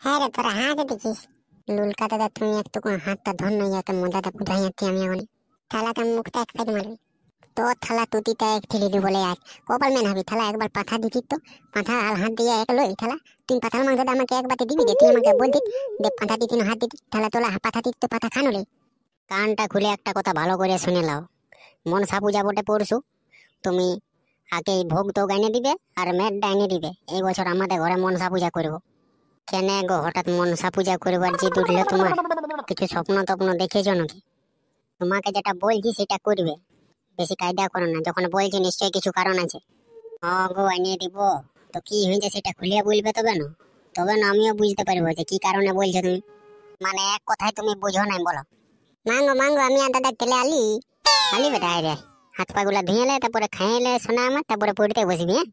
হ্যাঁ রে, তোরা হাত দিছিস। লুলকা দাদা তুমি একটু হাতটা ধন্য যাতে মজাটা বুঝাই যাচ্ছি আমি এখন। থালাটা মুখটা এক সাইড মারবি। তোর থালা তুতিটা এক ঠেলে দি বলে আজ কপাল মেন হবি। থালা একবার পাথা দিছিস তো পাথা আর হাত দিয়ে এক লই থালা। তুই পাথার মাংসটা আমাকে এক বাটি দিবি, যে তুই আমাকে বলছিস দে পাথা দিতি না হাত দিতি, থালা তোলা পাথা দিতি তো পাথা খানো রে। কানটা খুলে একটা কথা ভালো করে শুনে লাও। মনসা পূজা বটে পড়ছু, তুমি আগে ভোগ তো এনে দিবে আর মেটটা এনে দিবে। এই বছর আমাদের ঘরে মনসা পূজা করবো। কেন গো হঠাৎ মনসা পূজা করবার যে উঠলো তোমার? কিছু স্বপ্ন টপ্ন দেখেছো নাকি? তোমাকে যেটা বলছি সেটা করবে, বেশি কায়দা করো না। যখন বলছি নিশ্চয়ই কিছু কারণ আছে। গো এনে দিব তো কি হয়েছে সেটা খুলে বলবে, তবে না আমিও বুঝতে পারবো যে কি কারণে বলছো তুমি। মানে এক কথায় তুমি বুঝো নাই, বলো। মাঙ্গো মাঙ্গো আমি আর দাদা তেলে আলি আলি বেটা রে। হাত পা গুলা ধুয়েলে তারপরে খাইলে সোনা আমার, তারপরে পড়তে বসবি। হ্যাঁ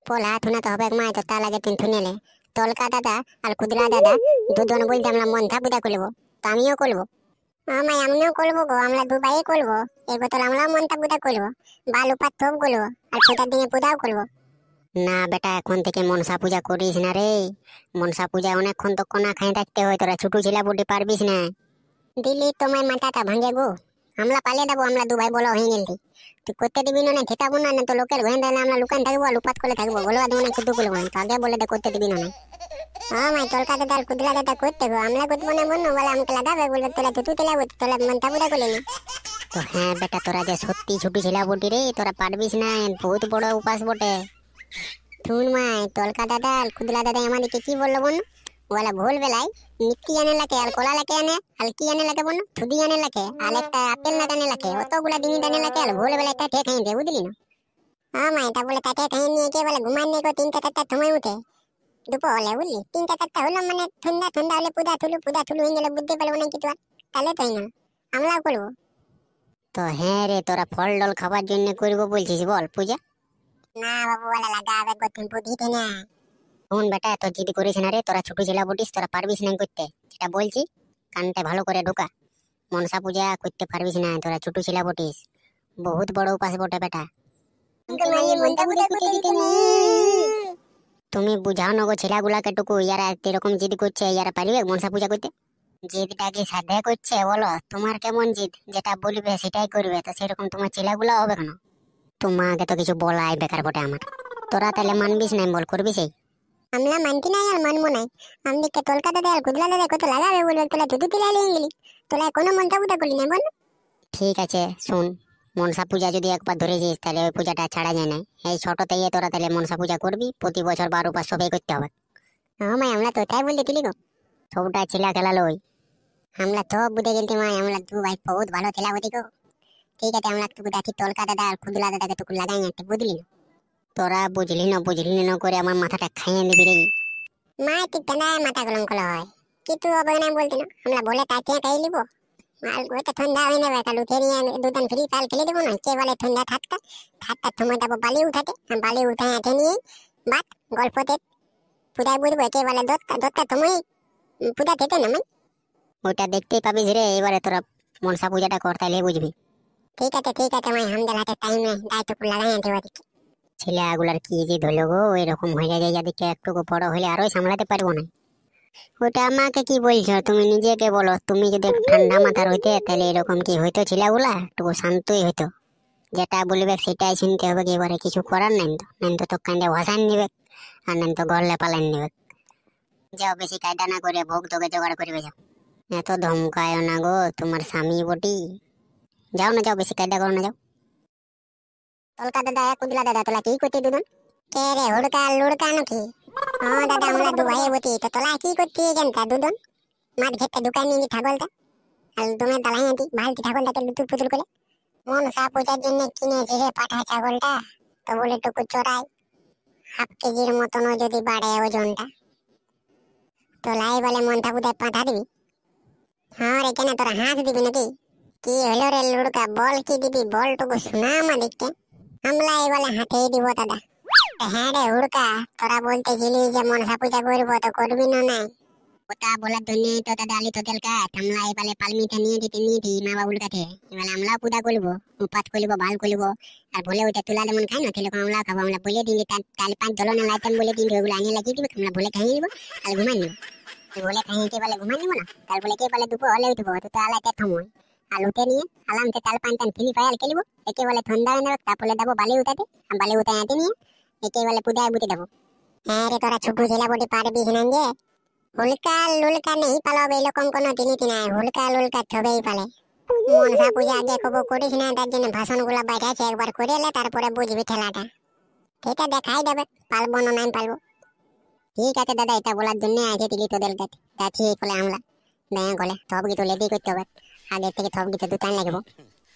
পোলা থুনা তো হবে মা, তো তার আগে তিন থুনেলে তলকা দাদা আর কুদরা দাদা দুজন বলতে আমরা মনসা পূজা করবো, তো আমিও করবো। মাই আমিও করবো গো, আমরা দুবাই করবো। এই বোতল আমরাও মনসা পূজা করবো, বালু পাথর করবো আর পূজার দিনে পূজাও করবো। না বেটা এখন থেকে মনসা পূজা করিস না রে। মনসা পূজা অনেকক্ষণ তো কোনা খাই থাকতে হয়, তোরা ছোট ছেলে বুটি পারবিস না। দিলি তোমার মাথাটা ভাঙে গো। আমরা পালিয়ে দেবো, আমরা দুবাই বলো হয়ে গেলি। তুই করতে দিবি না খেতাবো না, তো লোকের ঘরে দিলে আমরা লুকান থাকবো আর লুপাত করে থাকবো, বলবা দেবো না কুটু করবো না, তো আগে বলে দে করতে দিবি না। হ্যাঁ মাই তলকা দাদা কুদলা দাদা করতে গো, আমরা করবো না বন্য বলে আমাকে লাগাবে, বলবে তোরা তুই তেলাবো তোরা মনসা পূজা করলি না। তো হ্যাঁ বেটা তোরা যে সত্যি ছোট ছেলে বুটি রে, তোরা পারবিস না, বহুত বড় উপাস বটে। শুন মাই তলকা দাদা আর কুদলা দাদা আমাদেরকে কি বললো বন্য, বলে ভোর বেলায় মিষ্টি আনে লাগে আর কলা লাগে আনে আর কি আনে লাগে বন্য থুদি আনে লাগে আর একটা আপেল না টানে লাগে, অতগুলা জিনিস আনে লাগে আর ভোর বেলায় তাতে খাই দে, বুঝলি না? হ্যাঁ মাই তা বলে তাতে খাই নিয়ে কে বলে ঘুমান নিয়ে 3টা 4টার সময় উঠে দুপুর হলে, বুঝলি 3টা 4টা হলো মানে ঠান্ডা ঠান্ডা হলে পূজা থুলু হয়ে গেলে বুঝতে পারবো না কিছু আর, তাহলে তাই না আমরাও করবো। তো হ্যাঁ রে, তোরা ফল ডল খাবার জন্য করবো বলছিস বল পূজা? না বাবু বলে লাগাবে গতিম বুদ্ধিতে না। শোন বেটা এত জিদ করিস না রে, তোরা ছোট ছেলে বটিস, তোরা পারবিস না করতে, যেটা বলছি কানটা ভালো করে ঢোকা। মনসা পূজা করতে পারবিস না, তোরা ছোট ছেলে বটিস, বহুত বড় উপাস বটে বেটা। তুমি বুঝাও না গো ছেলেগুলাকে টুকু, ইয়ারা এরকম জিদ করছে, ইয়ারা পারবে মনসা পূজা করতে? জিদটা কি সাধে করছে বলো? তোমার কেমন জিদ, যেটা বলবে সেটাই করবে, তো সেরকম তোমার ছেলেগুলা হবে কেন? তোমাকে তো কিছু বলাই বেকার বটে আমার। তোরা তাহলে মানবিস নাই বল, করবিস? আমরা মানতি নাই আর মানবো নাই। আমাদেরকে তলকা দাদা আর কুদলা দাদা কত লাগাবে বলবে, তোলা দুধু তিলা লিয়ে গেলি, তোলা কোনো মনসা পূজা করলি না বল। ঠিক আছে শুন, মনসা পূজা যদি একবার ধরেছিস তাহলে ওই পূজাটা ছাড়া যায় না। এই ছোট থেকে তোরা তাহলে মনসা পূজা করবি, প্রতি বছর 12 উপাস সবাই করতে হবে। হ্যাঁ মাই আমরা তো তাই বলতে দিলি গো, সবটা ছেলে খেলালো ওই। আমরা তো বুঝে গেলতি মাই, আমরা দু ভাই বহুত ভালো ছেলে বুঝি গো। ঠিক আছে আমরা একটু দেখি তলকা দাদা আর কুদলা দাদাকে টুকু লাগাই না, বুঝলি না? তোরা বুঝলি না করে আমার মাথাটা খাইয়ে দিবি রে। মা তুই কেন মাথা গরম করা হয়, কিছু হবে না বলতি না, আমরা বলে তাকে খাই নিবো। মাল ওইটা ঠান্ডা হয়ে নেবে, কাল উঠে নিয়ে দুদিন ফ্রি পাল খেলে দেবো না, কে বলে ঠান্ডা ঠাট্টার সময় যাবো বালি উঠাতে, বালি উঠে হেঁটে নিয়ে বাদ গল্পতে পূজায় বুঝবো, কে বলে দত্তার সময় পূজা খেতে না। ওইটা দেখতেই পাবিস রে, এবারে তোরা মনসা পূজাটা কর তাইলে বুঝবি। ঠিক আছে মাই হামদের হাতে টাইম নেই, দায়িত্ব লাগাই আনতে পারি। ছেলেগুলার কি যে ধরলো গো, এরকম হয়ে যায় যাদেরকে একটু বড় হলে আরোই সামলাতে পারবো না। ওটা আমাকে কি বলছো, তুমি নিজেকে বলো। তুমি যদি একটু ঠান্ডা মাথার হইতে তাহলে এরকম কি হইতো, ছেলেগুলা একটু শান্তই হইতো। যেটা বলবে সেটাই শুনতে হবে, এবারে কিছু করার নাই তো, নেন তো কান্দে ভাসান নিবে আর নেন তো গড়লে পালান নিবে। যাও বেশি কায়দা না করে ভোগ তোকে জোগাড় করবে, যাও। এত ধমকায় না গো, তোমার স্বামী বটি। যাও না যাও, বেশি কায়দা করো না, যাও। তলকা দাদা কুদলা দাদা তোলা কি করতে দুজন? কে রে হুড়কা লুড়কা নাকি? দাদা আমরা দু ভাই বটি, তো তোলা কি করতে জানতা দুজন? মাঠ ঘেরতে দোকান নিয়ে ছাগলটা আর তুমি দালাই আনতি ভালতি ছাগলটাকে লুতুর পুতুল করে। মনসা পূজার জন্য কিনেছি রে পাঠা ছাগলটা, তো বলে টুকু চড়াই 1/2 কেজির মতনও যদি বাড়ে ওজনটা, তো লাই বলে মনসা পূজায় পাঠা দিবি। হ্যাঁ রে কেন তোরা হাঁস দিবি নাকি? কি হলো রে লুড়কা, বল কি দিবি, বল টুকু শোনা আমাদেরকে। আমরা এই বলে হাতেই দিব দাদা। হ্যাঁ রে হুড়কা, তোরা বলতেছিলি যে মনসা পূজা করবো, তো করবি না নাই? ওটা বলার জন্যই তো দাদা আলি তোদের কাঠ, আমরা এবারে পালমিটা নিয়ে দিতি মা বাবুর কাছে, এবারে আমরাও পূজা করবো, উপাস করবো, ভাল করবো। আর বলে ওইটা তুলা যেমন খাই না সেরকম আমরা খাবো। আমরা বলে দিন তাহলে 5 ধরনের আইটেম বলে দিন, ওইগুলো আনিয়ে লাগিয়ে দিবে, আমরা বলে খাইয়ে নিবো আর ঘুমাই নিবো। বলে খাইতে বলে ঘুমাই নিব না তার বলে কে বলে দুপুর হলে উঠবো তো আলাতে থামোই আলুতে নিয়ে আলামতে তাল পান টান ফিলি ফায়াল খেলিব একে বলে ঠান্ডা নেব তারপরে দেবো বালি উঠাতে বালি উঠাই আনতে নিয়ে একে বলে পুদায় বুতে দেবো। হ্যাঁ রে তোরা ছোট ছেলে বটে পারবিস না যে হুলকা লুলকা নেই পালাবে এরকম কোনো জিনিস নাই হুলকা লুলকা ছবেই পালে মনসা পূজা আগে খবর করিস না তার জন্য ভাষণগুলো বাইরে আছে একবার করে এলে তারপরে বুঝবি ঠেলাটা এটা দেখাই দেবে পালবো না নাই পালবো। ঠিক আছে দাদা এটা বলার জন্য আগে দিলি তোদের কাছে তা ঠিক বলে আমরা ব্যাংক হলে সব কিছু রেডি করতে হবে আগে থেকে সব কিছু দোকান লাগবো।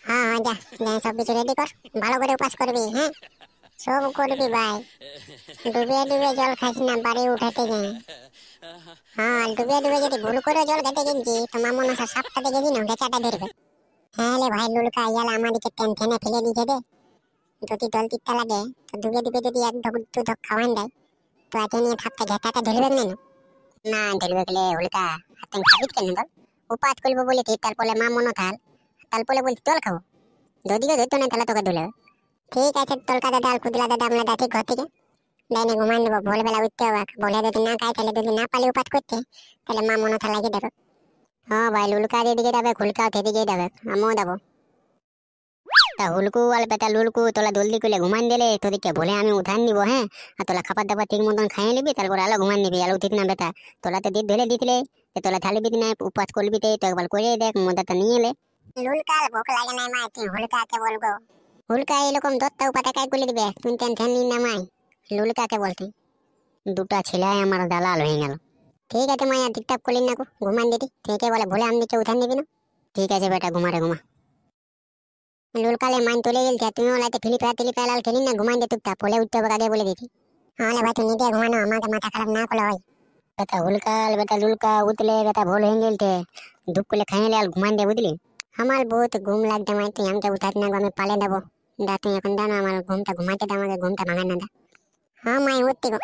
হ্যাঁ হ্যাঁ যা যা সব কিছু রেডি কর ভালো করে উপাস করবি হ্যাঁ সব করবি ভাই ডুবে ডুবে জল খাস না বাড়ি উঠাতে যাই। হ্যাঁ ডুবে ডুবে যদি ভুল করে জল খেতে গেছি তোমার মনে হয় সাপটাতে গেছি না গেছাটা ধরবে। হ্যাঁ রে ভাই লুলকা ইয়ালা আমাদেরকে টেনে ফেলে দিতে দে যদি জল তিতা লাগে তো ডুবে ডুবে যদি এক ঢক দু ঢক খাওয়ান দেয় তো একে নিয়ে থাকতে ঘেটাটা ধরবে না না ধরবে গেলে হুলকা হাতে খাবিত কেন বল উপাত করবো বলে তারপরে মা মনে থাল তারপরে বলছি জল খাবো যদিও ধরতো না তাহলে তোকে ধুলে। ঠিক আছে তলকা দাদা আর কুদলা দাদা আমরা ঠিক ঘর থেকে ডাইনে ঘুমান দেবো ভোরবেলা উঠতে হবে বলে যদি না খাই তাহলে যদি না পালি উপাত করতে তাহলে মা মনে থাল লাগিয়ে দেবে। হ্যাঁ ভাই লুলকা এদিকে যাবে খুলকা সেদিকে যাবে আমিও যাবো তা হুলকু আর বেটা লুলকু তোলা জলদি করে ঘুমান দিলে তোদেরকে বলে আমি উঠান নিবো হ্যাঁ আর তোলা খাবার দাবার ঠিক মতন খাইয়ে নিবি তারপর আলো ঘুমান নিবি আলো ঠিক না বেটা তোলা তো দিন ধরে দিছিলে তোলা থালিবি না উপাস করবি তো একবার করে দেখ মজাটা নিয়ে এলে লুলকার ভোক লাগে না মা তুই হুলকাকে বলবো হুলকা এরকম দত্তা উপাটা কাই করে দিবে তুই টেনশন নিন না মাই লুলকাকে বলতে দুটা ছেলে আমার দালাল হয়ে গেল। ঠিক আছে মায়া ঠিকঠাক করলি না ঘুমান দিতি ঠিক বলে বলে আমি দিকে উঠান নিবি না ঠিক আছে বেটা ঘুমারে ঘুমা লুলকালে মাইন তুলে গেলছে তুমি ওলাতে ফিলিপা টিলিপা লাল খেলি না ঘুমাই দে টুকটা পলে উঠতে হবে আগে বলে দিছি। তাহলে ভাই তুই নিজে ঘুমানো আমাকে মাথা খারাপ না করলে হয় বেটা হুলকাল বেটা লুলকা উঠলে বেটা ভোল হয়ে গেলতে ধূপ করে খাইলে আর ঘুমান দে বুঝলি আমার বহুত ঘুম লাগছে মাই তুই আমাকে উঠাতে না আমি পালে দেবো দা তুই এখন জানো আমার ঘুমটা ঘুমাইতে দে আমাকে ঘুমটা ভাঙা না দা। হ্যাঁ মাই উঠতে গো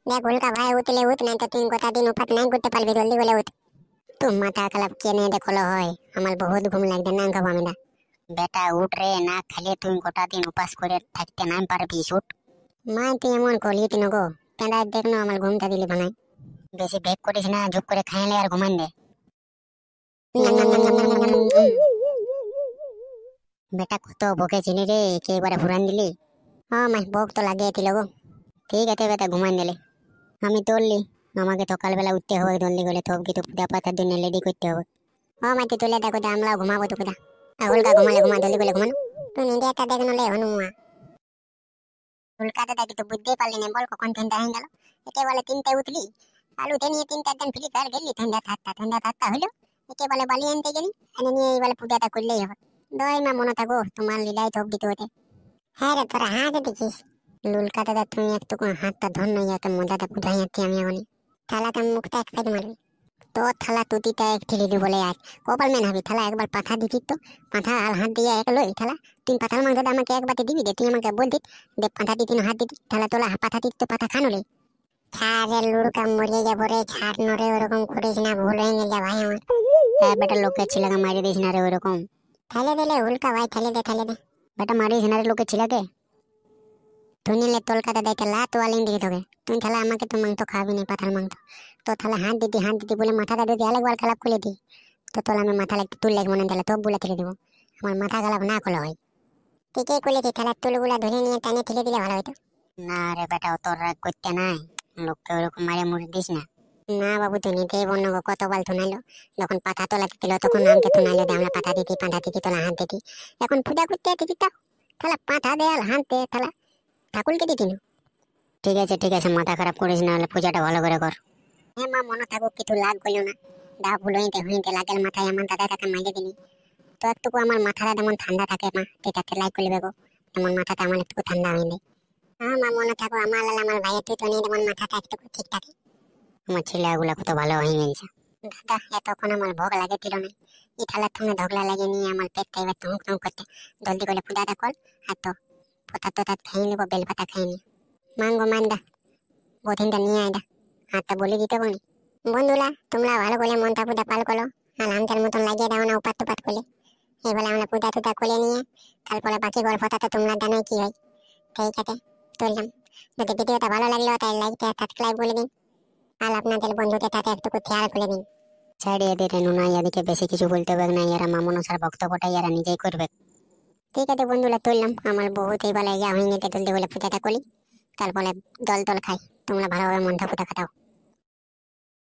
দেখ হুলকা ভাই উঠলে উঠ না তো তুই গোটা দিন উপাত নাই করতে পারবি জলদি বলে উঠ তুই মাথা খারাপ কেনে দেখলো হয় আমার বহুত ঘুম লাগছে না খাবো আমি দা বেটা উঠ রে না খালি তুই গোটা দিন উপাস করে থাকতে নাই পারবি উঠ মা তুই এমন করলি তুই গো পেঁদা দেখ না আমার ঘুমটা দিলি ভাঙাই বেশি বেগ করিস না ঝুপ করে খাইলে আর ঘুমান দে বেটা কত বকে চিনি রে একেবারে ফুরান দিলি। হ্যাঁ মাই বক তো লাগিয়ে দিল গো ঠিক আছে বেটা ঘুমান দিলে আমি তুললি আমাকে সকালবেলা উঠতে হবে জলদি করে সব কিছু পূজা পাতার জন্য রেডি করতে হবে। হ্যাঁ মাই তুই তুলে দেখো আমরাও ঘুমাবো তো কোথা হুলকা ঘুমালে ঘুমা জলদি করে ঘুমানো তুই নিজে একটা দেখ নলে হনুমা হুলকাতে দেখি তো বুঝতেই পারলি না বল কখন ঠান্ডা হয়ে গেল একে বলে তিনটে উঠলি আলুতে নিয়ে তিনটা একদম ফ্রি ফায়ার গেলি ঠান্ডা থাকতা হইলো একে বলে বালি আনতে গেলি এনে নিয়ে এই বলে পূজাটা করলেই হবে দই মা মনে থাকো তোমার লীলাই সব দিতে হতে। হ্যাঁ রে তোরা হাত দিছিস লুলকা দাদা তুমি একটু হাতটা ধর নই এত মজাটা বুঝাই যাচ্ছি আমি এখন থালাটা মুখটা এক সাইড মারবি তো থালা তুতিটা এক ঠেলে দি বলে আজ কপাল মেন হবি থালা একবার পাথা দিতি তো পাথা আর হাত দিয়ে এক লই থালা তুই পাথার মাংসটা আমাকে এক বাটি দিবি দে তুই আমাকে বলতি দে পাথা দিতি না হাত দিতি থালা তোলা পাথা দিতি তো পাথা খানুলে ছাড়ে লুড়কা মরে যাবো রে ছাড় নরে ওরকম করিস না ভুল হয়ে গেছে ভাই আমার হ্যাঁ বেটা লোকের ছেলেকে মারি দিস না রে ওরকম ঠেলে দিলে হুলকা ভাই ঠেলে দে বেটা মারিস না রে লোকের ছেলেকে তুই নিলে তোলকাতে দেখে লা তো আলিন দিকে তোকে তুই তাহলে আমাকে তো মাংস খাবি না পাথার মাংস তো তাহলে হাত দিতি বলে মাথাটা যদি আরেকবার খারাপ করে দি তো তোলা আমি মাথা লাগতে তুল লাগবো না তাহলে তো বলে ঠেলে দেবো আমার মাথা খারাপ না করলে হয় ঠিকই করলেছি তাহলে তুলগুলা ধরে নিয়ে টানে ঠেলে দিলে ভালো হইতো। না রে বেটা অত রাগ করতে নাই লোককে ওরকম মারে মুড়ে দিস না না বাবু তুই নিতেই বন্য কতবার থুনাইলো যখন পাতা তোলাতে দিল তখন আমাকে থুনাইলো যে আমরা পাতা দিতি তোলা হাত দিতি এখন পূজা করতে দিতি তো তাহলে পাতা দেয়াল হাত দে তাহলে ঠাকুরকে দিতি না। ঠিক আছে মাথা খারাপ করিস না পূজাটা ভালো করে কর। হ্যাঁ মা মনে থাকুক কিছু লাগ গেল না দা ভুল হইতে লাগেল মাথায় আমার দাদা টাকা মাইরে দিনি তো একটুকু আমার মাথাটা যেমন ঠান্ডা থাকে মা সেটাতে লাইক করলে বেগো তেমন মাথাটা আমার একটু ঠান্ডা হয়নি। হ্যাঁ মা মনে থাকো আমার আমার ভাইয়ের তুই তো নিয়ে যেমন মাথাটা একটু ঠিক থাকে আমার ছেলেগুলা কত ভালো হয়ে গেছে দাদা এতক্ষণ আমার ভোগ লাগে ছিল না এই থালার থুনে ধগলা লাগে নিয়ে আমার পেটটা এবার টুক টুক করতে জলদি করে পূজাটা কর আর তো পোতা খেয়ে নিবো বেলপাতা খেয়ে নি মাঙ্গো মান্দা বধিনটা নিয়ে আয়দা হাতটা বলে দিতে বলি বন্ধুরা তোমরা ভালো করে মনটা পূজা পাল করো আর আমটার মতন লাগিয়ে দাও না উপাত টুপাত করলে এবারে আমরা পূজা টুজা করে নিয়ে তারপরে বাকি গল্পটা তো তোমরা জানোই কি হয়। ঠিক আছে তুললাম যদি ভিডিওটা ভালো লাগলো তাই লাইক সাবস্ক্রাইব বলে দিন। আর আপনাদের বন্ধুদের তাতে একটু খেয়াল করে দিন। ছাড়িয়ে দে রেনু, না এদিকে বেশি কিছু বলতে হবে না, এরা মা মনসার বক্তব্যটা এরা নিজেই করবে। ঠিক আছে বন্ধুরা, তুললাম। আমার বহুতেই বলে ইয়া হয়ে তুলতে বলে পূজাটা করি, তারপরে দল দল খাই। তোমরা ভালোভাবে মনটা পুজো খাটাও।